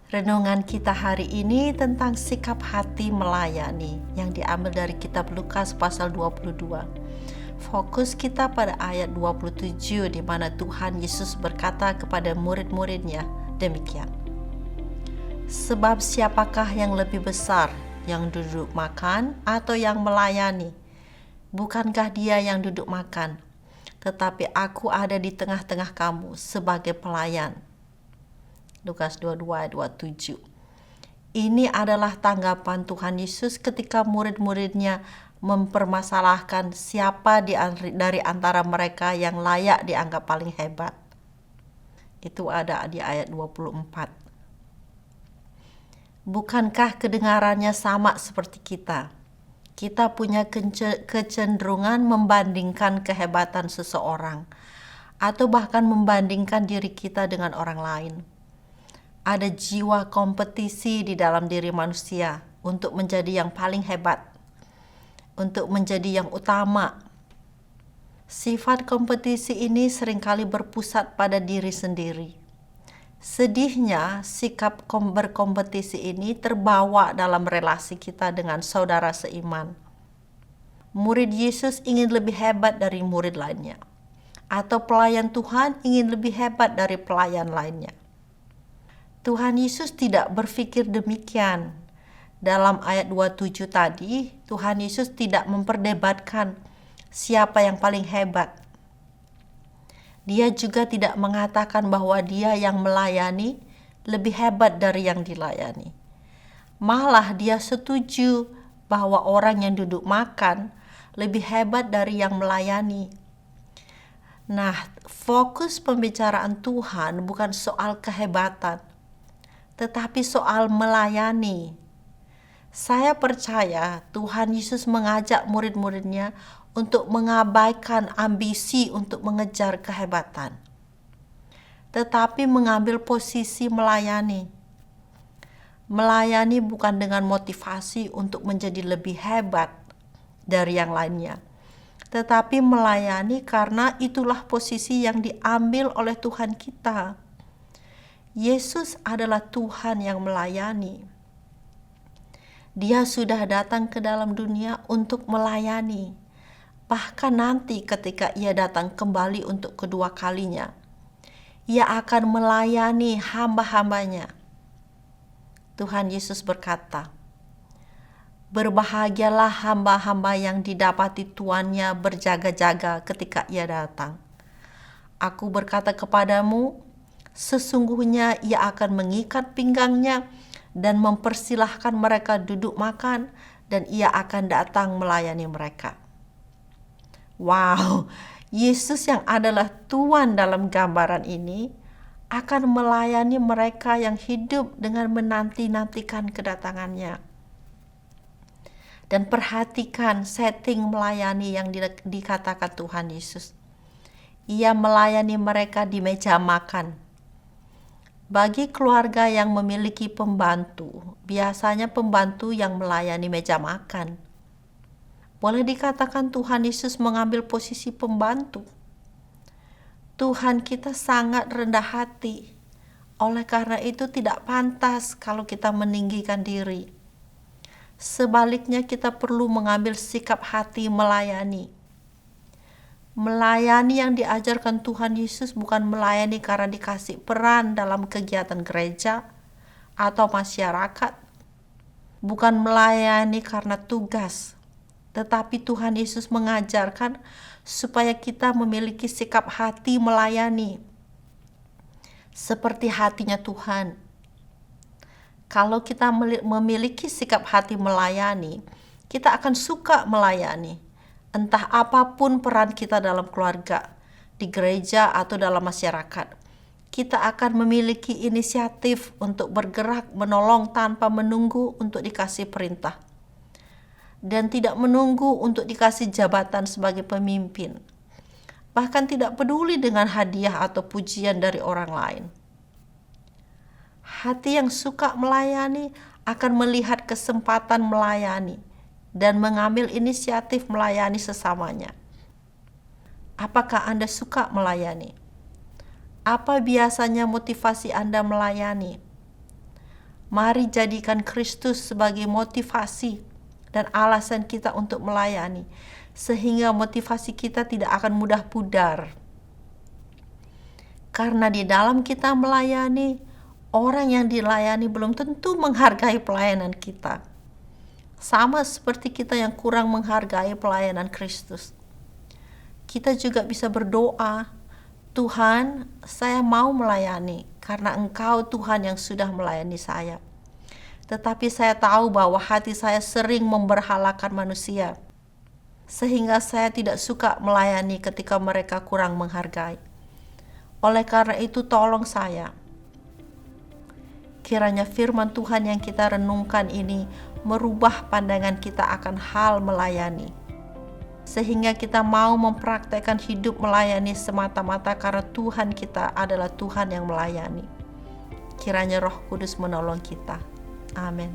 Renungan kita hari ini tentang sikap hati melayani yang diambil dari kitab Lukas pasal 22. Fokus kita pada ayat 27 di mana Tuhan Yesus berkata kepada murid-muridnya demikian. Sebab siapakah yang lebih besar, yang duduk makan atau yang melayani? Bukankah dia yang duduk makan? Tetapi aku ada di tengah-tengah kamu sebagai pelayan. Lukas 22 ayat 27. Ini adalah tanggapan Tuhan Yesus ketika murid-muridnya mempermasalahkan siapa dari antara mereka yang layak dianggap paling hebat. Itu ada di ayat 24. Bukankah kedengarannya sama seperti kita? Kita punya kecenderungan membandingkan kehebatan seseorang atau bahkan membandingkan diri kita dengan orang lain. Ada jiwa kompetisi di dalam diri manusia untuk menjadi yang paling hebat, untuk menjadi yang utama. Sifat kompetisi ini seringkali berpusat pada diri sendiri. Sedihnya, sikap berkompetisi ini terbawa dalam relasi kita dengan saudara seiman. Murid Yesus ingin lebih hebat dari murid lainnya, atau pelayan Tuhan ingin lebih hebat dari pelayan lainnya. Tuhan Yesus tidak berpikir demikian. Dalam ayat 27 tadi, Tuhan Yesus tidak memperdebatkan siapa yang paling hebat. Dia juga tidak mengatakan bahwa dia yang melayani lebih hebat dari yang dilayani. Malah dia setuju bahwa orang yang duduk makan lebih hebat dari yang melayani. Nah, fokus pembicaraan Tuhan bukan soal kehebatan, tetapi soal melayani. Saya percaya Tuhan Yesus mengajak murid-muridnya untuk mengabaikan ambisi untuk mengejar kehebatan, tetapi mengambil posisi melayani. Melayani bukan dengan motivasi untuk menjadi lebih hebat dari yang lainnya, tetapi melayani karena itulah posisi yang diambil oleh Tuhan kita. Yesus adalah Tuhan yang melayani. Dia sudah datang ke dalam dunia untuk melayani. Bahkan nanti ketika ia datang kembali untuk kedua kalinya, ia akan melayani hamba-hambanya. Tuhan Yesus berkata, "Berbahagialah hamba-hamba yang didapati tuannya berjaga-jaga ketika ia datang. Aku berkata kepadamu, sesungguhnya ia akan mengikat pinggangnya dan mempersilahkan mereka duduk makan, dan ia akan datang melayani mereka." Wow, Yesus yang adalah Tuhan dalam gambaran ini akan melayani mereka yang hidup dengan menanti-nantikan kedatangannya. Dan perhatikan setting melayani yang dikatakan Tuhan Yesus. Ia melayani mereka di meja makan. Bagi keluarga yang memiliki pembantu, biasanya pembantu yang melayani meja makan. Boleh dikatakan Tuhan Yesus mengambil posisi pembantu. Tuhan kita sangat rendah hati. Oleh karena itu tidak pantas kalau kita meninggikan diri. Sebaliknya kita perlu mengambil sikap hati melayani. Melayani yang diajarkan Tuhan Yesus bukan melayani karena dikasih peran dalam kegiatan gereja atau masyarakat. Bukan melayani karena tugas, tetapi Tuhan Yesus mengajarkan supaya kita memiliki sikap hati melayani, seperti hatinya Tuhan. Kalau kita memiliki sikap hati melayani, kita akan suka melayani. Entah apapun peran kita dalam keluarga, di gereja atau dalam masyarakat, kita akan memiliki inisiatif untuk bergerak menolong tanpa menunggu untuk dikasih perintah. Dan tidak menunggu untuk dikasih jabatan sebagai pemimpin. Bahkan tidak peduli dengan hadiah atau pujian dari orang lain. Hati yang suka melayani akan melihat kesempatan melayani dan mengambil inisiatif melayani sesamanya. Apakah Anda suka melayani? Apa biasanya motivasi Anda melayani? Mari jadikan Kristus sebagai motivasi dan alasan kita untuk melayani, sehingga motivasi kita tidak akan mudah pudar. Karena di dalam kita melayani, orang yang dilayani belum tentu menghargai pelayanan kita. Sama seperti kita yang kurang menghargai pelayanan Kristus. Kita juga bisa berdoa, Tuhan, saya mau melayani karena Engkau Tuhan yang sudah melayani saya. Tetapi saya tahu bahwa hati saya sering memberhalakan manusia, sehingga saya tidak suka melayani ketika mereka kurang menghargai. Oleh karena itu tolong saya. Kiranya firman Tuhan yang kita renungkan ini merubah pandangan kita akan hal melayani, sehingga kita mau mempraktekkan hidup melayani semata-mata karena Tuhan kita adalah Tuhan yang melayani. Kiranya Roh Kudus menolong kita. Amin.